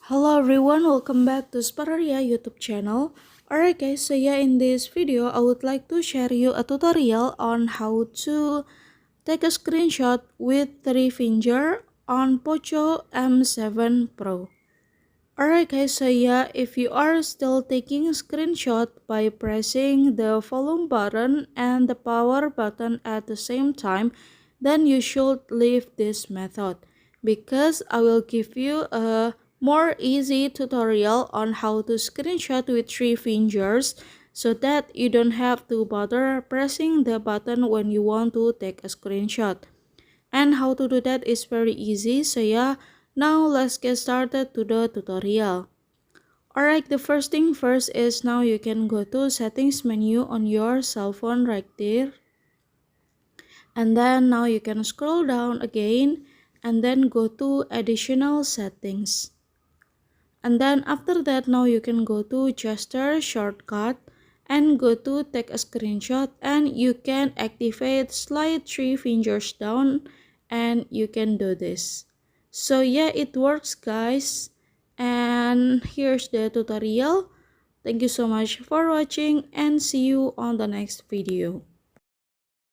Hello everyone, welcome back to Spararia YouTube channel. Alright guys, so yeah, in this video I would like to share you a tutorial on how to take a screenshot with 3 finger on Poco M7 Pro. Alright guys, so yeah, if you are still taking a screenshot by pressing the volume button and the power button at the same time, then you should leave this method, because I will give you a more easy tutorial on how to screenshot with 3 fingers, so that you don't have to bother pressing the button when you want to take a screenshot. And how to do that is very easy, so yeah, now let's get started to the tutorial. Alright, the first thing first is now you can go to settings menu on your cell phone right there. And then now you can scroll down again and then go to additional settings. And then after that now you can go to gesture shortcut and go to take a screenshot, and you can activate slide 3 fingers down and you can do this. So yeah, it works guys, and here's the tutorial. Thank you so much for watching and see you on the next video.